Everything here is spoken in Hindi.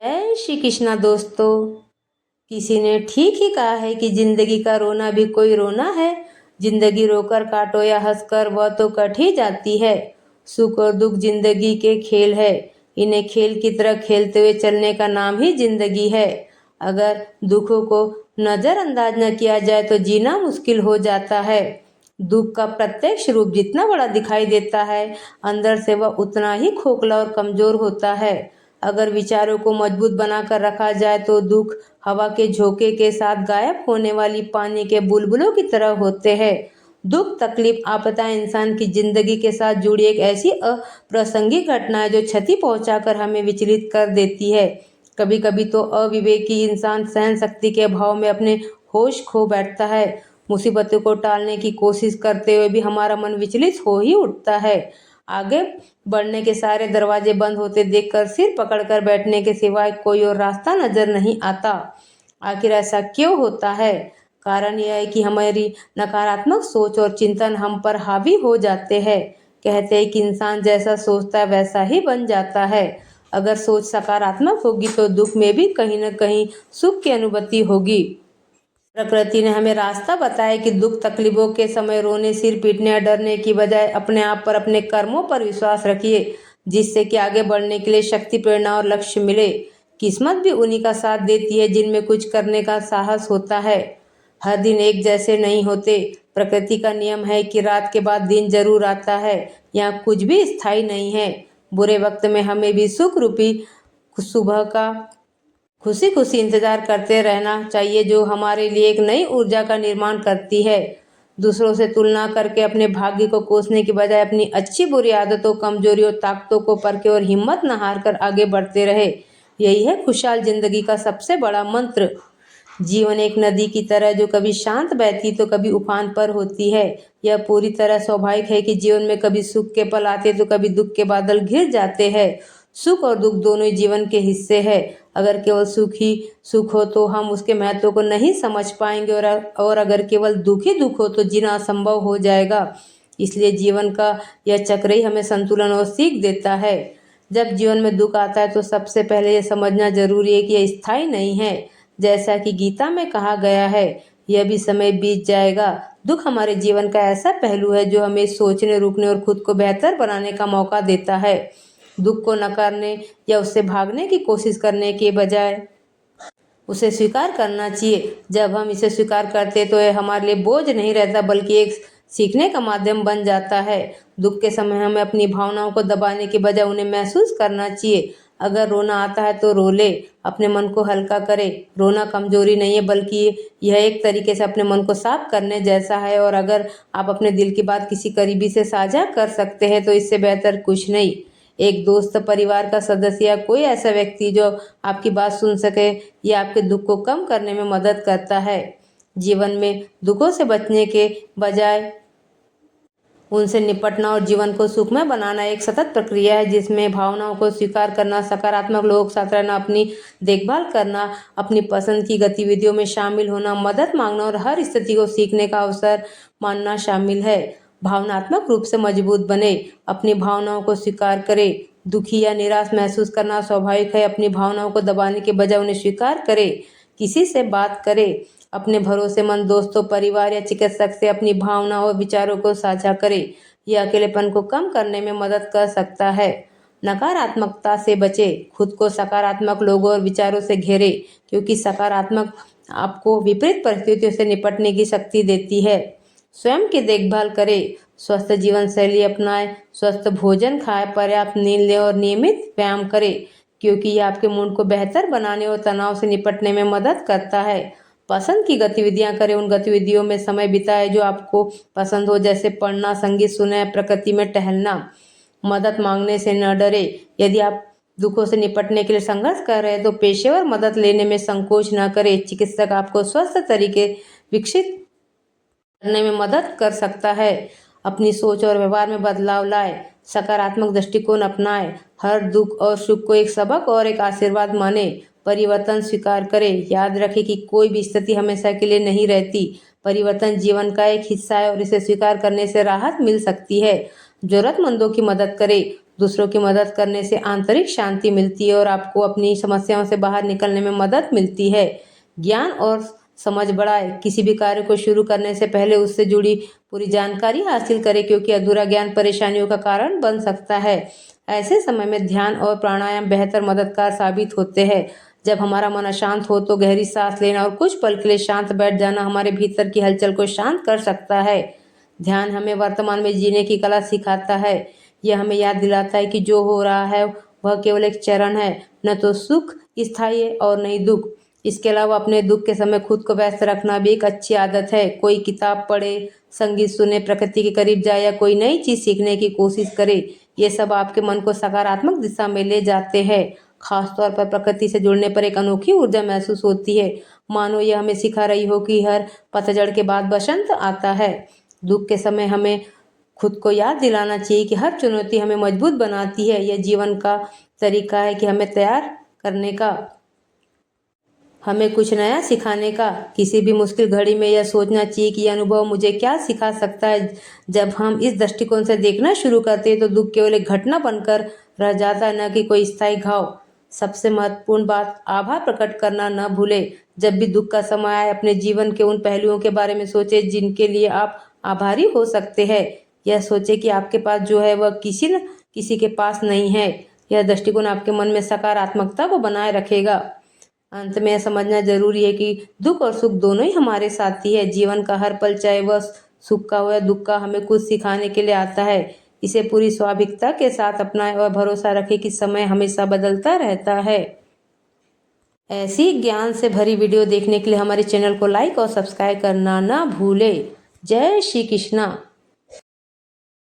जय श्री कृष्णा दोस्तों। किसी ने ठीक ही कहा है कि जिंदगी का रोना भी कोई रोना है। जिंदगी रोकर काटो या हंसकर वह तो कट ही जाती है। सुख और दुख जिंदगी के खेल है। इन्हें खेल की तरह खेलते हुए चलने का नाम ही जिंदगी है। अगर दुखों को नजरअंदाज न किया जाए तो जीना मुश्किल हो जाता है। दुख का प्रत्यक्ष रूप जितना बड़ा दिखाई देता है, अंदर से वह उतना ही खोखला और कमजोर होता है। अगर विचारों को मजबूत बनाकर रखा जाए तो दुख हवा के झोंके के साथ गायब होने वाली पानी के बुलबुलों की तरह होते हैं। दुख, तकलीफ, आपदा इंसान की जिंदगी के साथ जुड़ी एक ऐसी अप्रासंगिक घटना है जो क्षति पहुंचाकर हमें विचलित कर देती है। कभी कभी तो अविवेकी इंसान सहन शक्ति के अभाव में अपने होश खो बैठता है। मुसीबतों को टालने की कोशिश करते हुए भी हमारा मन विचलित हो ही उठता है। आगे बढ़ने के सारे दरवाजे बंद होते देखकर सिर पकड़कर बैठने के सिवाय कोई और रास्ता नजर नहीं आता। आखिर ऐसा क्यों होता है? कारण यह है कि हमारी नकारात्मक सोच और चिंतन हम पर हावी हो जाते हैं। कहते हैं कि इंसान जैसा सोचता है वैसा ही बन जाता है। अगर सोच सकारात्मक होगी तो दुख में भी कहीं न कहीं सुख की अनुभूति होगी। प्रकृति ने हमें रास्ता बताया कि दुख तकलीफों के समय रोने, सिर पीटने या डरने की बजाय अपने आप पर, अपने कर्मों पर विश्वास रखिए, जिससे कि आगे बढ़ने के लिए शक्ति, प्रेरणा और लक्ष्य मिले। किस्मत भी उन्हीं का साथ देती है जिनमें कुछ करने का साहस होता है। हर दिन एक जैसे नहीं होते। प्रकृति का नियम है कि रात के बाद दिन जरूर आता है। यहाँ कुछ भी स्थायी नहीं है। बुरे वक्त में हमें भी सुख रूपी सुबह का खुशी खुशी इंतजार करते रहना चाहिए, जो हमारे लिए एक नई ऊर्जा का निर्माण करती है। दूसरों से तुलना करके अपने भाग्य को कोसने की बजाय अपनी अच्छी बुरी आदतों, कमजोरियों, ताकतों को परखे और हिम्मत न हार कर आगे बढ़ते रहे। यही है खुशहाल जिंदगी का सबसे बड़ा मंत्र। जीवन एक नदी की तरह जो कभी शांत बहती तो कभी उफान पर होती है। यह पूरी तरह स्वाभाविक है कि जीवन में कभी सुख के पल आते तो कभी दुख के बादल घिर जाते हैं। सुख और दुख दोनों ही जीवन के हिस्से हैं। अगर केवल सुख ही सुख हो तो हम उसके महत्व को नहीं समझ पाएंगे, और अगर केवल दुख ही दुख हो तो जीना असंभव हो जाएगा। इसलिए जीवन का यह चक्र ही हमें संतुलन और सीख देता है। जब जीवन में दुख आता है तो सबसे पहले यह समझना जरूरी है कि यह स्थायी नहीं है। जैसा कि गीता में कहा गया है, यह भी समय बीत जाएगा। दुख हमारे जीवन का ऐसा पहलू है जो हमें सोचने, रुकने और खुद को बेहतर बनाने का मौका देता है। दुख को नकारने या उससे भागने की कोशिश करने के बजाय उसे स्वीकार करना चाहिए। जब हम इसे स्वीकार करते तो यह हमारे लिए बोझ नहीं रहता, बल्कि एक सीखने का माध्यम बन जाता है। दुख के समय हमें अपनी भावनाओं को दबाने के बजाय उन्हें महसूस करना चाहिए। अगर रोना आता है तो रो ले, अपने मन को हल्का करे। रोना कमजोरी नहीं है, बल्कि यह एक तरीके से अपने मन को साफ करने जैसा है। और अगर आप अपने दिल की बात किसी करीबी से साझा कर सकते हैं तो इससे बेहतर कुछ नहीं। एक दोस्त, परिवार का सदस्य या कोई ऐसा व्यक्ति जो आपकी बात सुन सके, या आपके दुख को कम करने में मदद करता है। जीवन में दुखों से बचने के बजाय उनसे निपटना और जीवन को सुखमय बनाना एक सतत प्रक्रिया है, जिसमें भावनाओं को स्वीकार करना, सकारात्मक लोगों के साथ रहना, अपनी देखभाल करना, अपनी पसंद की गतिविधियों में शामिल होना, मदद मांगना और हर स्थिति को सीखने का अवसर मानना शामिल है। भावनात्मक रूप से मजबूत बने, अपनी भावनाओं को स्वीकार करें। दुखी या निराश महसूस करना स्वाभाविक है। अपनी भावनाओं को दबाने के बजाय उन्हें स्वीकार करें। किसी से बात करें। अपने भरोसेमंद दोस्तों, परिवार या चिकित्सक से अपनी भावनाओं और विचारों को साझा करें। यह अकेलेपन को कम करने में मदद कर सकता है। नकारात्मकता से बचें। खुद को सकारात्मक लोगों और विचारों से घेरें, क्योंकि सकारात्मक आपको विपरीत परिस्थितियों से निपटने की शक्ति देती है। स्वयं की देखभाल करें। स्वस्थ जीवन शैली अपनाएं, स्वस्थ भोजन खाएं, पर्याप्त नींद लें और नियमित व्यायाम करें, क्योंकि यह आपके मूड को बेहतर बनाने और तनाव से निपटने में मदद करता है। पसंद की गतिविधियां करें। उन गतिविधियों में समय बिताएं जो आपको पसंद हो, जैसे पढ़ना, संगीत सुने, प्रकृति में टहलना। मदद मांगने से न डरे। यदि आप दुखों से निपटने के लिए संघर्ष कर रहे हैं तो पेशेवर मदद लेने में संकोच न करें। चिकित्सक आपको स्वस्थ तरीके विकसित करने में मदद कर सकता है। अपनी सोच और व्यवहार में बदलाव लाए, सकारात्मक दृष्टिकोण अपनाएं। हर दुख और सुख को एक सबक और एक आशीर्वाद माने। परिवर्तन स्वीकार करें। याद रखें कि कोई भी स्थिति हमेशा के लिए नहीं रहती। परिवर्तन जीवन का एक हिस्सा है और इसे स्वीकार करने से राहत मिल सकती है। जरूरतमंदों की मदद करें। दूसरों की मदद करने से आंतरिक शांति मिलती है और आपको अपनी समस्याओं से बाहर निकलने में मदद मिलती है। ज्ञान और समझ बढ़ाए। किसी भी कार्य को शुरू करने से पहले उससे जुड़ी पूरी जानकारी हासिल करें, क्योंकि अधूरा ज्ञान परेशानियों का कारण बन सकता है। ऐसे समय में ध्यान और प्राणायाम बेहतर मददगार साबित होते हैं। जब हमारा मन अशांत हो तो गहरी सांस लेना और कुछ पल के लिए शांत बैठ जाना हमारे भीतर की हलचल को शांत कर सकता है। ध्यान हमें वर्तमान में जीने की कला सिखाता है। यह हमें याद दिलाता है कि जो हो रहा है वह केवल एक चरण है, न तो सुख स्थायी है और न ही दुख। इसके अलावा अपने दुख के समय खुद को व्यस्त रखना भी एक अच्छी आदत है। कोई किताब पढ़े, संगीत सुने, प्रकृति के करीब जाए या कोई नई चीज सीखने की कोशिश करे, ये सब आपके मन को सकारात्मक दिशा में ले जाते हैं। खासतौर पर प्रकृति से जुड़ने पर एक अनोखी ऊर्जा महसूस होती है, मानो यह हमें सिखा रही हो कि हर पतझड़ के बाद बसंत आता है। दुख के समय हमें खुद को याद दिलाना चाहिए कि हर चुनौती हमें मजबूत बनाती है। यह जीवन का तरीका है कि हमें तैयार करने का, हमें कुछ नया सिखाने का। किसी भी मुश्किल घड़ी में यह सोचना चाहिए कि यह अनुभव मुझे क्या सिखा सकता है। जब हम इस दृष्टिकोण से देखना शुरू करते हैं तो दुख केवल एक घटना बनकर रह जाता है, न कि कोई स्थायी घाव। सबसे महत्वपूर्ण बात, आभार प्रकट करना न भूलें। जब भी दुख का समय आए, अपने जीवन के उन पहलुओं के बारे में सोचें जिनके लिए आप आभारी हो सकते हैं। यह सोचें कि आपके पास जो है वह किसी न किसी के पास नहीं है। यह दृष्टिकोण आपके मन में सकारात्मकता को बनाए रखेगा। अंत में यह समझना जरूरी है कि दुख और सुख दोनों ही हमारे साथी है। जीवन का हर पल, चाहे वह सुख का हो या दुख का, हमें कुछ सिखाने के लिए आता है। इसे पूरी स्वाभाविकता के साथ अपनाएं और भरोसा रखें कि समय हमेशा बदलता रहता है। ऐसी ज्ञान से भरी वीडियो देखने के लिए हमारे चैनल को लाइक और सब्सक्राइब करना ना भूलें। जय श्री कृष्णा।